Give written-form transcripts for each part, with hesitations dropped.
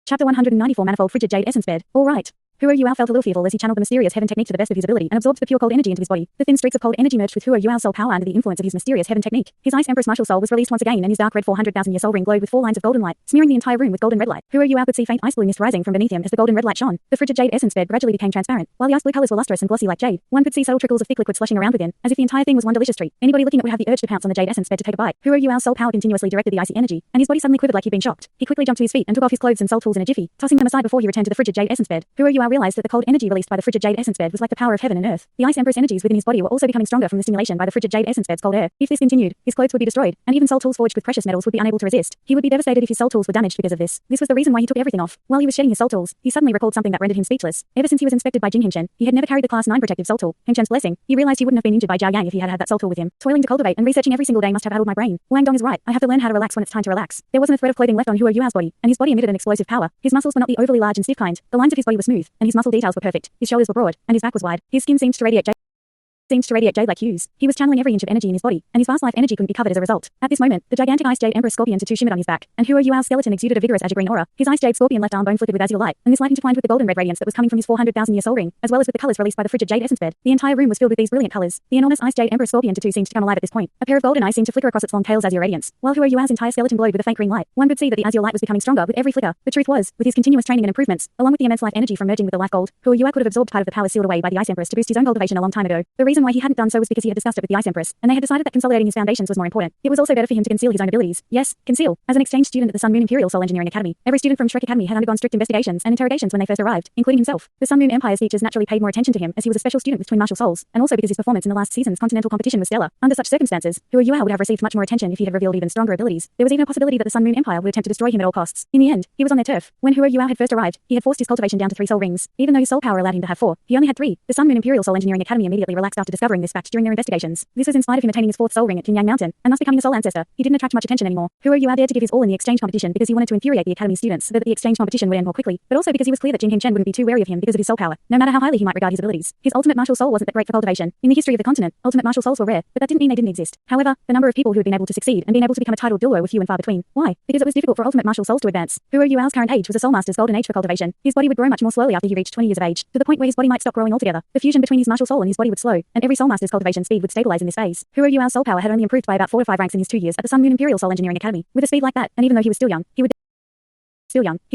Chapter 194 Manifold Frigid Jade Essence Bed. All right. Huo Yuao felt a little fearful as he channeled the mysterious heaven technique to the best of his ability and absorbed the pure cold energy into his body. The thin streaks of cold energy merged with Huo Yuao's soul power under the influence of his mysterious heaven technique. His Ice Empress martial soul was released once again, and his dark red 400,000-year soul ring glowed with 4 lines of golden light, smearing the entire room with golden red light. Huo Yuao could see faint ice blue mist rising from beneath him as the golden red light shone. The frigid jade essence bed gradually became transparent, while the ice blue colors were lustrous and glossy like jade. One could see subtle trickles of thick liquid slushing around within, as if the entire thing was one delicious treat. Anybody looking at would have the urge to pounce on the jade essence bed to take a bite. Huo Yuao's soul power continuously directed the icy energy, and his body suddenly quivered like he'd been shocked. He quickly jumped to his feet and took off his clothes and soul tools in a jiffy, tossing them aside before he returned to the frigid jade essence bed. Huo Yuao realized that the cold energy released by the frigid jade essence bed was like the power of heaven and earth. The ice empress energies within his body were also becoming stronger from the stimulation by the frigid jade essence bed's cold air. If this continued, his clothes would be destroyed, and even soul tools forged with precious metals would be unable to resist. He would be devastated if his soul tools were damaged because of this. This was the reason why he took everything off. While he was shedding his soul tools, he suddenly recalled something that rendered him speechless. Ever since he was inspected by Jing Hengchen, he had never carried the class 9 protective soul tool. Hengchen's blessing. He realized he wouldn't have been injured by Jiao Yang if he had had that soul tool with him. Toiling to cultivate and researching every single day must have addled my brain. Wang Dong is right. I have to learn how to relax when it's time to relax. There wasn't a thread of clothing left on Huo Yuao's body, and his body emitted an explosive power. His muscles were not the overly large and stiff kind. The lines of his body were smooth, and his muscle details were perfect. His shoulders were broad, and his back was wide. His skin seemed to radiate jade like hues. He was channeling every inch of energy in his body, and his vast life energy couldn't be covered as a result. At this moment, the gigantic ice jade emperor scorpion tattoo shimmered on his back, and Huo Yuao's skeleton exuded a vigorous azure green aura. His ice jade scorpion left arm bone flickered with azure light, and this light intertwined with the golden red radiance that was coming from his 400,000-year soul ring, as well as with the colors released by the frigid jade essence bed. The entire room was filled with these brilliant colors. The enormous ice jade emperor scorpion tattoo seemed to come alive at this point. A pair of golden eyes seemed to flicker across its long tail's azure radiance, while Huo Yuao's entire skeleton glowed with a faint green light. One could see that the azure light was becoming stronger with every flicker. The truth was, with his continuous training and improvements, along with the immense life energy from merging with the life gold, Huo Yuao could have absorbed part of the power sealed away by the ice empress to boost his own cultivation a long time ago. The reason why he hadn't done so was because he had discussed it with the ice empress, and they had decided that consolidating his foundations was more important. It was also better for him to conceal his own abilities. Yes, conceal. As an exchange student at the Sun Moon Imperial Soul Engineering Academy, every student from Shrek Academy had undergone strict investigations and interrogations when they first arrived, including himself. The Sun Moon Empire's teachers naturally paid more attention to him as he was a special student with twin martial souls, and also because his performance in the last season's continental competition was stellar. Under such circumstances, Huo Yuao would have received much more attention if he had revealed even stronger abilities. There was even a possibility that the Sun Moon Empire would attempt to destroy him at all costs. In the end, he was on their turf. When Huo Yuao had first arrived, he had forced his cultivation down to 3 soul rings. Even though his soul power allowed him to have 4, he only had 3. The Sun Moon Imperial Soul Engineering Academy immediately relaxed after discovering this fact during their investigations. This was in spite of him attaining his 4th soul ring at Qingyang Mountain, and thus becoming a soul ancestor. He didn't attract much attention anymore. Huo Yuao dared to give his all in the exchange competition because he wanted to infuriate the academy students so that the exchange competition would end more quickly, but also because he was clear that Jing Hengchen wouldn't be too wary of him because of his soul power, no matter how highly he might regard his abilities. His ultimate martial soul wasn't that great for cultivation. In the history of the continent, ultimate martial souls were rare, but that didn't mean they didn't exist. However, the number of people who had been able to succeed and been able to become a titled Douluo were few and far between. Why? Because it was difficult for ultimate martial souls to advance. Huo Yuao's current age was a soul master's golden age for cultivation. His body would grow much more slowly after he reached 20 years of age, to the point where his body might stop growing altogether. The fusion between his martial soul and his body would slow, and every soul master's cultivation speed would stabilize in this phase. Huo Yuao's soul power had only improved by about 4 to 5 ranks in his 2 years at the Sun Moon Imperial Soul Engineering Academy. With a speed like that, and even though he was still young, he would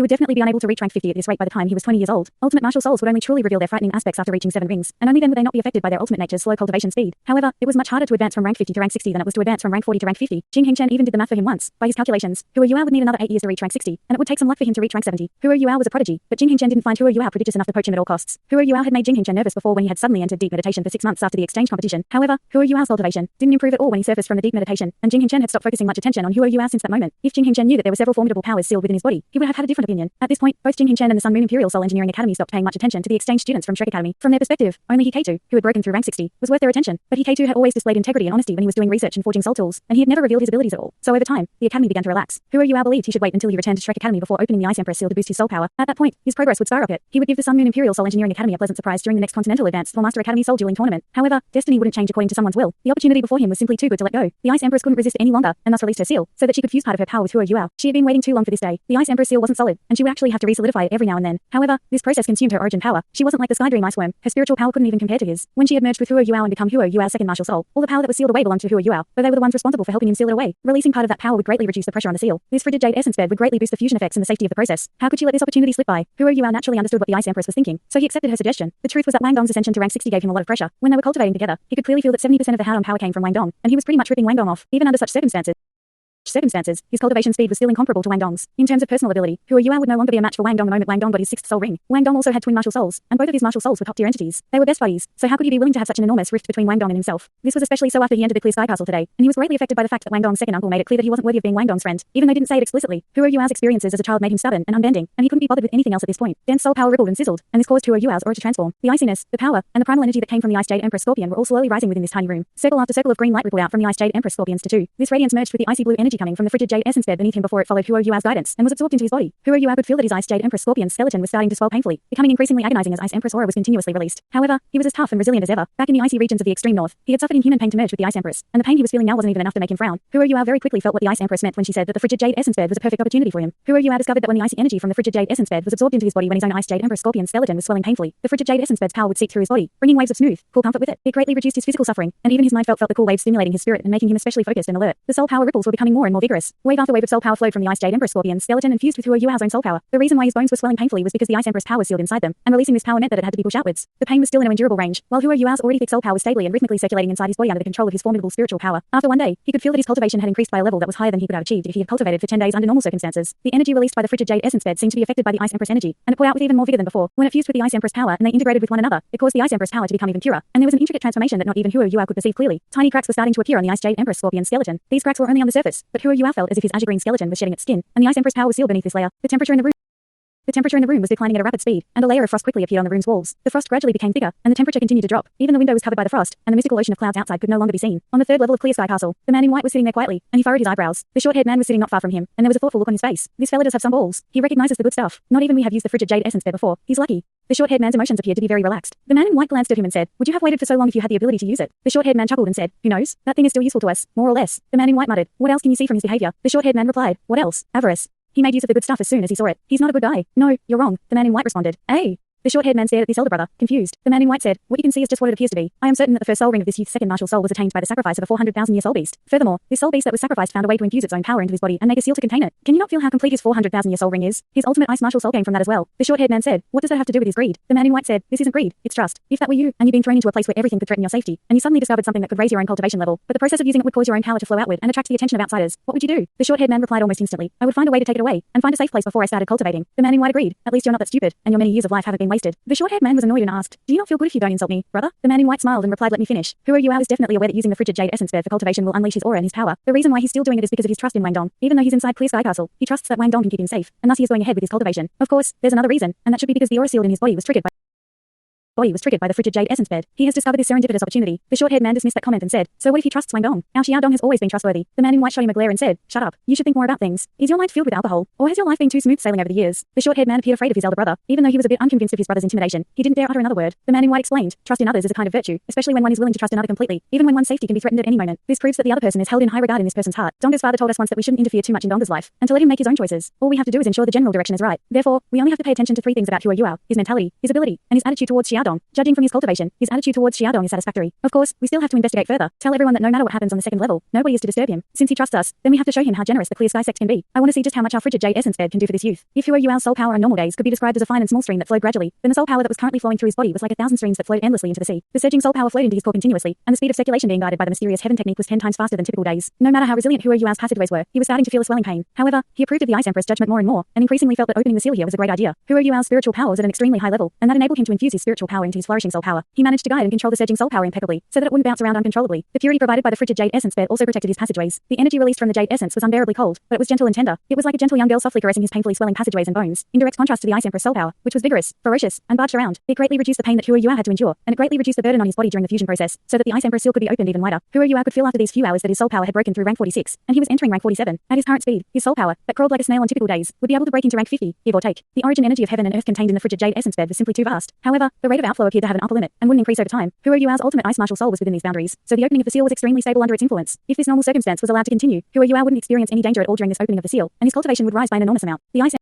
definitely be unable to reach rank 50 at this rate by the time he was 20 years old. Ultimate martial souls would only truly reveal their frightening aspects after reaching 7 rings, and only then would they not be affected by their ultimate nature's slow cultivation speed. However, it was much harder to advance from rank 50 to rank 60 than it was to advance from rank 40 to rank 50. Jing Hengchen even did the math for him once. By his calculations, Huo Yuao would need another 8 years to reach rank 60, and it would take some luck for him to reach rank 70. Huo Yuao was a prodigy, but Jing Hengchen didn't find Huo Yuao prodigious enough to poach him at all costs. Huo Yuao had made Jing Hengchen nervous before when he had suddenly entered deep meditation for 6 months after the exchange competition. However, Huo Yuao's cultivation didn't improve at all when he surfaced from the deep meditation, and Jing Hengchen had stopped focusing much attention on Huo Yuao since that moment. If Jing Hengchen knew that there were several formidable powers sealed within his body, he would have had a different opinion. At this point, both Jing Hengchen and the Sun Moon Imperial Soul Engineering Academy stopped paying much attention to the exchange students from Shrek Academy. From their perspective, only Hikato, who had broken through rank 60, was worth their attention. But Hikato had always displayed integrity and honesty when he was doing research and forging soul tools, and he had never revealed his abilities at all. So over time, the academy began to relax. Huo Yuao believed he should wait until he returned to Shrek Academy before opening the Ice Empress seal to boost his soul power. At that point, his progress would skyrocket. He would give the Sun Moon Imperial Soul Engineering Academy a pleasant surprise during the next Continental Advanced Soul Master Academy Soul Dueling Tournament. However, destiny wouldn't change according to someone's will. The opportunity before him was simply too good to let go. The Ice Empress couldn't resist any longer, and thus released her seal, so that she could fuse part of her power with Huo Yuao. She had been waiting too long for this day. The Ice Empress seal wasn't solid, and she would actually have to re-solidify it every now and then. However, this process consumed her origin power. She wasn't like the Sky Dream Ice Worm. Her spiritual power couldn't even compare to his. When she had merged with Huo Yuao and become Huo Yuao's second martial soul, all the power that was sealed away belonged to Huo Yuao, but they were the ones responsible for helping him seal it away. Releasing part of that power would greatly reduce the pressure on the seal. This frigid jade essence bed would greatly boost the fusion effects and the safety of the process. How could she let this opportunity slip by? Huo Yuao naturally understood what the Ice Empress was thinking, so he accepted her suggestion. The truth was that Wang Dong's ascension to rank 60 gave him a lot of pressure. When they were cultivating together, he could clearly feel that 70% of the Haodong power came from Wang Dong, and he was pretty much ripping Wang Dong off, even under such circumstances. His cultivation speed was still incomparable to Wang Dong's. In terms of personal ability, Huo Yuao would no longer be a match for Wang Dong the moment Wang Dong got his 6th soul ring. Wang Dong also had twin martial souls, and both of his martial souls were top-tier entities. They were best buddies, so how could he be willing to have such an enormous rift between Wang Dong and himself? This was especially so after he entered the Clear Sky Castle today, and he was greatly affected by the fact that Wang Dong's second uncle made it clear that he wasn't worthy of being Wang Dong's friend, even though he didn't say it explicitly. Huo Yuao's experiences as a child made him stubborn and unbending, and he couldn't be bothered with anything else at this point. Dense soul power rippled and sizzled, and this caused Huo Yuao's aura to transform. The iciness, the power, and the primal energy that came from the Ice Jade Empress Scorpion were all slowly rising within this tiny room. Circle after circle of green light rippled out from the Ice Jade Empress Scorpion's tattoo. This radiance merged with the icy blue energy coming from the frigid Jade essence bed beneath him before it followed Huo Yuao's guidance and was absorbed into his body. Huo Yuao could feel that his Ice Jade Empress Scorpion's skeleton was starting to swell painfully, becoming increasingly agonizing as Ice Empress aura was continuously released. However, he was as tough and resilient as ever. Back in the icy regions of the extreme north, he had suffered inhuman pain to merge with the Ice Empress, and the pain he was feeling now wasn't even enough to make him frown. Huo Yuao very quickly felt what the Ice Empress meant when she said that the frigid Jade essence bed was a perfect opportunity for him. Huo Yuao discovered that when the icy energy from the frigid Jade essence bed was absorbed into his body when his own Ice Jade Empress Scorpion skeleton was swelling painfully, the frigid Jade essence bed's power would seep through his body, bringing waves of smooth, cool comfort with it. It greatly reduced his physical suffering, and even his mind felt the cool waves stimulating his spirit and making him especially focused and alert. The soul power ripples were becoming more and more vigorous. Wave after wave of soul power flowed from the Ice Jade Empress Scorpion's skeleton and fused with Huo Yuao's own soul power. The reason why his bones were swelling painfully was because the Ice Empress power was sealed inside them, and releasing this power meant that it had to be pushed outwards. The pain was still in an endurable range, while Huo Yuao's already thick soul power was stably and rhythmically circulating inside his body under the control of his formidable spiritual power. After one day, he could feel that his cultivation had increased by a level that was higher than he could have achieved if he had cultivated for 10 days under normal circumstances. The energy released by the frigid Jade essence bed seemed to be affected by the Ice Empress energy, and it poured out with even more vigor than before. When it fused with the Ice Empress power and they integrated with one another, it caused the Ice Empress power to become even purer, and there was an intricate transformation that not even Huo Yuao could perceive clearly. Tiny cracks were starting to appear on the Ice Jade Empress Scorpion skeleton. These cracks were only on the surface, but Huo Yuao felt as if his azure green skeleton was shedding its skin, and the Ice Empress power was sealed beneath this layer. The temperature in the room was declining at a rapid speed, and a layer of frost quickly appeared on the room's walls. The frost gradually became thicker, and the temperature continued to drop. Even the window was covered by the frost, and the mystical ocean of clouds outside could no longer be seen. On the third level of Clear Sky Castle, the man in white was sitting there quietly, and he furrowed his eyebrows. The short-haired man was sitting not far from him, and there was a thoughtful look on his face. This fella does have some balls. He recognizes the good stuff. Not even we have used the frigid Jade essence there before. He's lucky. The short-haired man's emotions appeared to be very relaxed. The man in white glanced at him and said, "Would you have waited for so long if you had the ability to use it?" The short-haired man chuckled and said, "Who knows? That thing is still useful to us, more or less." The man in white muttered, "What else can you see from his behavior?" The short-haired man replied, "What else? Avarice. He made use of the good stuff as soon as he saw it. He's not a good guy." "No, you're wrong," the man in white responded. "Hey." The short-haired man stared at this elder brother, confused. The man in white said, "What you can see is just what it appears to be. I am certain that the first soul ring of this youth's second martial soul was attained by the sacrifice of a 400,000-year soul beast. Furthermore, this soul beast that was sacrificed found a way to infuse its own power into his body and make a seal to contain it. Can you not feel how complete his 400,000-year soul ring is? His ultimate ice martial soul came from that as well." The short-haired man said, "What does that have to do with his greed?" The man in white said, "This isn't greed, it's trust. If that were you, and you'd been thrown into a place where everything could threaten your safety, and you suddenly discovered something that could raise your own cultivation level, but the process of using it would cause your own power to flow outward and attract the attention of outsiders, what would you do?" The short-haired man replied almost instantly, "I would find a way to take it away, and find a safe place before I started cultivating." The man in white agreed, "At least you're not that stupid, and your many years of life haven't been wasted." The short-haired man was annoyed and asked, "Do you not feel good if you don't insult me, brother?" The man in white smiled and replied, "Let me finish. Huo Yuao is definitely aware that using the frigid Jade essence bed for cultivation will unleash his aura and his power. The reason why he's still doing it is because of his trust in Wang Dong. Even though he's inside Clear Sky Castle, he trusts that Wang Dong can keep him safe, and thus he is going ahead with his cultivation. Of course, there's another reason, and that should be because the aura sealed in his body was triggered by the frigid Jade essence bed. He has discovered this serendipitous opportunity." The short-haired man dismissed that comment and said, "So what if he trusts Wang Dong? Our Xiao Dong has always been trustworthy." The man in white shot him a glare and said, "Shut up. You should think more about things. Is your mind filled with alcohol, or has your life been too smooth sailing over the years?" The short-haired man appeared afraid of his elder brother, even though he was a bit unconvinced of his brother's intimidation. He didn't dare utter another word. The man in white explained, "Trust in others is a kind of virtue, especially when one is willing to trust another completely, even when one's safety can be threatened at any moment. This proves that the other person is held in high regard in this person's heart. Donga's father told us once that we shouldn't interfere too much in Donga's life, and to let him make his own choices. All we have to do is ensure the general direction is right. Therefore, we only have to pay attention to three things about Huo Yuao: his mentality, his ability, and his attitude towards Xiao Dong. Judging from his cultivation, his attitude towards Xiao Dong is satisfactory. Of course, we still have to investigate further. Tell everyone that no matter what happens on the second level, nobody is to disturb him. Since he trusts us, then we have to show him how generous the Clear Sky Sect can be. I want to see just how much our frigid Jade essence bed can do for this youth." If Huo Yuao's soul power on normal days could be described as a fine and small stream that flowed gradually, then the soul power that was currently flowing through his body was like 1,000 streams that flowed endlessly into the sea. The surging soul power flowed into his core continuously, and the speed of circulation being guided by the mysterious heaven technique was 10 times faster than typical days. No matter how resilient Huo Yuao's passageways were, he was starting to feel a swelling pain. However, he approved of the Ice Empress judgment more and more, and increasingly felt that opening the seal here was a great idea. Huo Yuao's spiritual power was at an extremely high level, and that enabled him to infuse his spiritual power into his flourishing soul power. He managed to guide and control the surging soul power impeccably, so that it wouldn't bounce around uncontrollably. The purity provided by the frigid Jade essence bed also protected his passageways. The energy released from the Jade essence was unbearably cold, but it was gentle and tender. It was like a gentle young girl softly caressing his painfully swelling passageways and bones, in direct contrast to the Ice Empress soul power, which was vigorous, ferocious, and barged around. It greatly reduced the pain that Huo Yuao had to endure, and it greatly reduced the burden on his body during the fusion process, so that the Ice Empress seal could be opened even wider. Huo Yuao could feel after these few hours that his soul power had broken through rank 46, and he was entering rank 47. At his current speed, his soul power, that crawled like a snail on typical days, would be able to break into rank 50, give or take. The origin energy of heaven and earth contained in the frigid Jade essence bed was simply too vast. However, the rate of outflow appeared to have an upper limit, and wouldn't increase over time. Huo Yuao's ultimate ice martial soul was within these boundaries, so the opening of the seal was extremely stable under its influence. If this normal circumstance was allowed to continue, Huo Yuao wouldn't experience any danger at all during this opening of the seal, and his cultivation would rise by an enormous amount. The Ice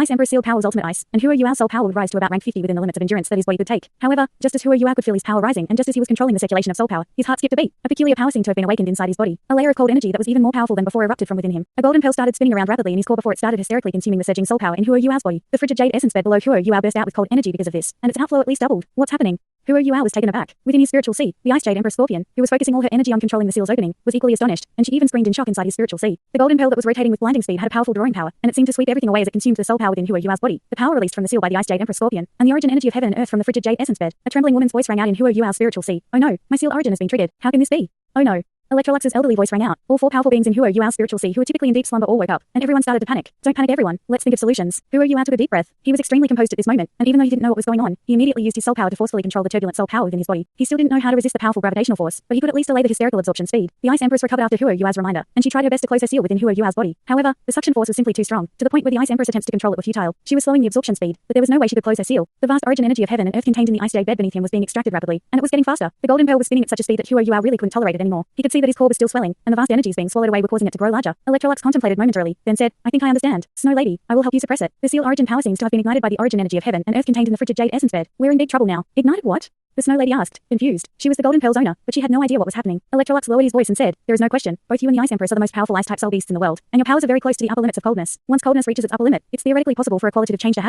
Emperor's seal power was ultimate ice, and Huo Yuao's soul power would rise to about rank 50 within the limits of endurance that his body could take. However, just as Huo Yuao could feel his power rising, and just as he was controlling the circulation of soul power, his heart skipped a beat. A peculiar power seemed to have been awakened inside his body. A layer of cold energy that was even more powerful than before erupted from within him. A golden pearl started spinning around rapidly in his core before it started hysterically consuming the surging soul power in Huo Yuao's body. The frigid Jade essence bed below Huo Yuao burst out with cold energy because of this, and its outflow at least doubled. What's happening? Huo Yuao was taken aback. Within his spiritual sea, the Ice Jade Empress Scorpion, who was focusing all her energy on controlling the seal's opening, was equally astonished, and she even screamed in shock inside his spiritual sea. The golden pearl that was rotating with blinding speed had a powerful drawing power, and it seemed to sweep everything away as it consumed the soul power within Huo Yuao's body. The power released from the seal by the Ice Jade Empress Scorpion, and the origin energy of heaven and earth from the frigid Jade essence bed. A trembling woman's voice rang out in Huo Yuao's spiritual sea. "Oh no, my seal origin has been triggered. How can this be? Oh no." Electrolux's elderly voice rang out. All four powerful beings in Huo Yuao's spiritual sea who were typically in deep slumber all woke up, and everyone started to panic. Don't panic everyone, let's think of solutions. Huo Yuao took a deep breath. He was extremely composed at this moment, and even though he didn't know what was going on, he immediately used his soul power to forcefully control the turbulent soul power within his body. He still didn't know how to resist the powerful gravitational force, but he could at least delay the hysterical absorption speed. The Ice Empress recovered after Huo Yuao's reminder, and she tried her best to close her seal within Huo Yuao's body. However, the suction force was simply too strong, to the point where the Ice Empress attempts to control it were futile. She was slowing the absorption speed, but there was no way she could close her seal. The vast origin energy of heaven and earth contained in the ice jade bed beneath him was being extracted rapidly, and it was getting faster. The golden pearl was spinning at such a speed that Huo Yuao really couldn't tolerate it anymore. He could see that his core was still swelling, and the vast energies being swallowed away were causing it to grow larger. Electrolux contemplated momentarily, then said, I think I understand. Snow Lady, I will help you suppress it. The seal origin power seems to have been ignited by the origin energy of heaven and earth contained in the frigid jade essence bed. We're in big trouble now. Ignited what? The Snow Lady asked, confused. She was the Golden Pearl's owner, but she had no idea what was happening. Electrolux lowered his voice and said, there is no question. Both you and the Ice Empress are the most powerful ice-type soul beasts in the world, and your powers are very close to the upper limits of coldness. Once coldness reaches its upper limit, it's theoretically possible for a qualitative change to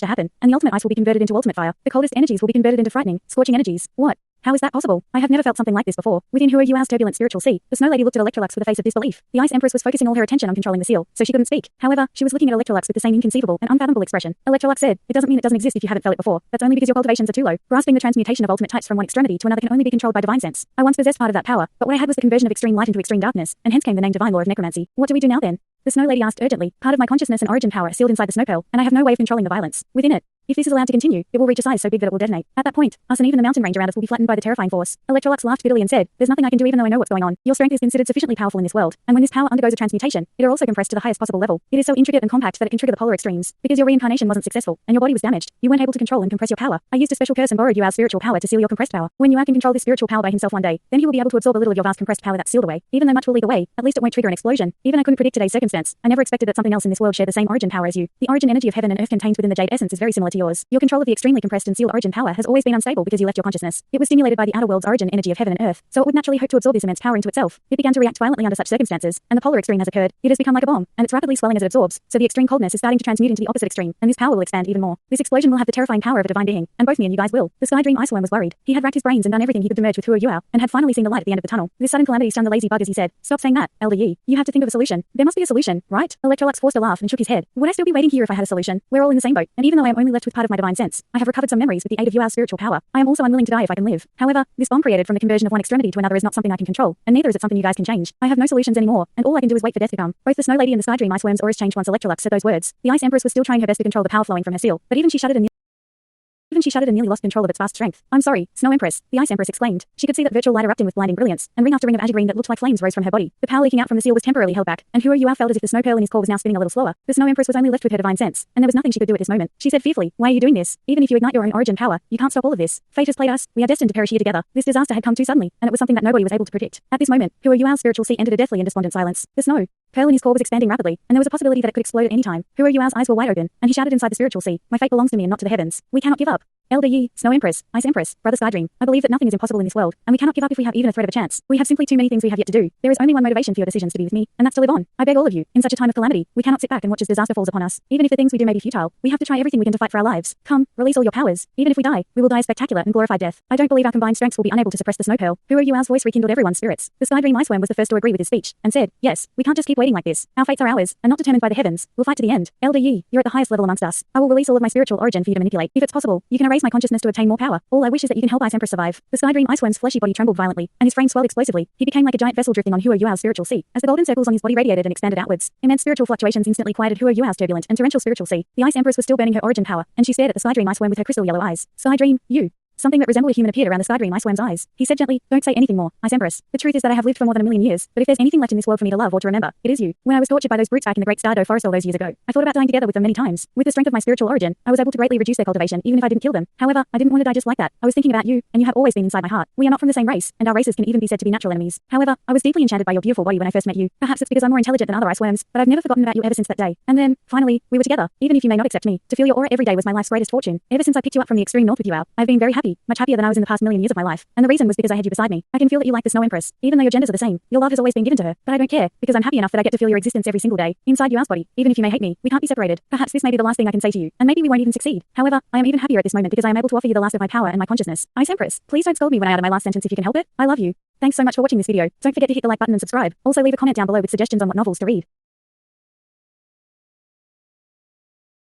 happen, and the ultimate ice will be converted into ultimate fire. The coldest energies will be converted into frightening, scorching energies. What? How is that possible? I have never felt something like this before. Within Huo Yuao's turbulent spiritual sea, the Snow Lady looked at Electrolux with a face of disbelief. The Ice Empress was focusing all her attention on controlling the seal, so she couldn't speak. However, she was looking at Electrolux with the same inconceivable and unfathomable expression. Electrolux said, it doesn't mean it doesn't exist if you haven't felt it before. That's only because your cultivations are too low. Grasping the transmutation of ultimate types from one extremity to another can only be controlled by divine sense. I once possessed part of that power, but what I had was the conversion of extreme light into extreme darkness, and hence came the name divine law of necromancy. What do we do now then? The Snow Lady asked urgently. Part of my consciousness and origin power are sealed inside the snow pearl, and I have no way of controlling the violence within it. If this is allowed to continue, it will reach a size so big that it will detonate. At that point, us and even the mountain range around us will be flattened by the terrifying force. Electrolux laughed bitterly and said, there's nothing I can do even though I know what's going on. Your strength is considered sufficiently powerful in this world, and when this power undergoes a transmutation, it are also compressed to the highest possible level. It is so intricate and compact that it can trigger the polar extremes. Because your reincarnation wasn't successful, and your body was damaged, you weren't able to control and compress your power. I used a special curse and borrowed Yuao's spiritual power to seal your compressed power. When Yuao can control this spiritual power by himself one day, then he will be able to absorb a little of your vast compressed power that's sealed away. Even though much will leak away, at least it won't trigger an explosion. Even I couldn't predict today's circumstance. I never expected that something else in this world shared the same origin power as you. The origin energy of heaven and earth contained within the jade essence is very similar to yours. Your control of the extremely compressed and sealed origin power has always been unstable because you left your consciousness. It was stimulated by the outer world's origin energy of heaven and earth, so it would naturally hope to absorb this immense power into itself. It began to react violently under such circumstances, and the polar extreme has occurred. It has become like a bomb, and it's rapidly swelling as it absorbs, so the extreme coldness is starting to transmute into the opposite extreme, and this power will expand even more. This explosion will have the terrifying power of a divine being, and both me and you guys will. The Sky Dream Iceworm was worried. He had racked his brains and done everything he could to merge with Huo Yuao, and had finally seen the light at the end of the tunnel. This sudden calamity stunned the lazy bug as he said, stop saying that, Elder Yi. You have to think of a solution. There must be a solution, right? Electrolux forced a laugh and shook his head. Would I still be waiting here if I had a solution? We're all in the same boat, and even though I am only left with part of my divine sense, I have recovered some memories with the aid of Yuao's spiritual power. I am also unwilling to die if I can live. However, this bomb created from the conversion of one extremity to another is not something I can control, and neither is it something you guys can change. I have no solutions anymore, and all I can do is wait for death to come. Both the Snow Lady and the Sky Dream Iceworm's auras changed once Electrolux said those words. The Ice Empress was still trying her best to control the power flowing from her seal, but even she shuddered and nearly lost control of its vast strength. I'm sorry, Snow Empress, the Ice Empress exclaimed. She could see that virtual light erupting with blinding brilliance, and ring after ring of green that looked like flames rose from her body. The power leaking out from the seal was temporarily held back, and Huo Yuao felt as if the snow pearl in his core was now spinning a little slower. The Snow Empress was only left with her divine sense, and there was nothing she could do at this moment. She said fearfully, why are you doing this? Even if you ignite your own origin power, you can't stop all of this. Fate has played us. We are destined to perish here together. This disaster had come too suddenly, and it was something that nobody was able to predict. At this moment, Huo Yuao's spiritual sea entered a deathly and despondent silence. The snow pearl in his core was expanding rapidly, and there was a possibility that it could explode at any time. Huo Yuao's eyes were wide open, and he shouted inside the spiritual sea, my fate belongs to me and not to the heavens. We cannot give up. Elder Yi, Snow Empress, Ice Empress, Brother Sky Dream, I believe that nothing is impossible in this world, and we cannot give up if we have even a thread of a chance. We have simply too many things we have yet to do. There is only one motivation for your decisions to be with me, and that's to live on. I beg all of you, in such a time of calamity, we cannot sit back and watch as disaster falls upon us. Even if the things we do may be futile, we have to try everything we can to fight for our lives. Come, release all your powers. Even if we die, we will die a spectacular and glorified death. I don't believe our combined strengths will be unable to suppress the snow pearl. Huo Yuao's voice rekindled everyone's spirits. The Sky Dream Iceworm was the first to agree with his speech, and said, yes, we can't just keep waiting like this. Our fates are ours, and not determined by the heavens. We'll fight to the end. Elder Yi, you're at the highest level amongst us. I will release all of my spiritual origin for you to manipulate. If it's possible, you can erase my consciousness to obtain more power. All I wish is that you can help Ice Empress survive. The Sky Dream Iceworm's fleshy body trembled violently, and his frame swelled explosively. He became like a giant vessel drifting on Huo Yuao's spiritual sea. As the golden circles on his body radiated and expanded outwards, immense spiritual fluctuations instantly quieted Huo Yuao's turbulent and torrential spiritual sea. The Ice Empress was still burning her origin power, and she stared at the Sky Dream Iceworm with her crystal yellow eyes. Sky Dream, you. Something that resembled a human appeared around the Sky Dream Iceworm's eyes. He said gently, don't say anything more, Ice Empress. The truth is that I have lived for more than 1,000,000 years, but if there's anything left in this world for me to love or to remember, it is you. When I was tortured by those brutes back in the Great Stardow Forest all those years ago, I thought about dying together with them many times. With the strength of my spiritual origin, I was able to greatly reduce their cultivation, even if I didn't kill them. However, I didn't want to die just like that. I was thinking about you, and you have always been inside my heart. We are not from the same race, and our races can even be said to be natural enemies. However, I was deeply enchanted by your beautiful body when I first met you. Perhaps it's because I'm more intelligent than other iceworms, but I've never forgotten about you ever since that day. And then, finally, we were together. Even if you may not accept me, to feel your aura every day was my life's greatest fortune. Ever since I picked you up from the extreme north with you out, I've been very happy, much happier than I was in the past 1,000,000 years of my life. And the reason was because I had you beside me. I can feel that you like the Snow Empress, even though your genders are the same. Your love has always been given to her, but I don't care, because I'm happy enough that I get to feel your existence every single day. Inside Yuao's body, even if you may hate me, we can't be separated. Perhaps this may be the last thing I can say to you, and maybe we won't even succeed. However, I am even happier at this moment because I am able to offer you the last of my power and my consciousness. Ice Empress, please don't scold me when I utter my last sentence if you can help it. I love you. Thanks so much for watching this video. Don't forget to hit the like button and subscribe. Also leave a comment down below with suggestions on what novels to read.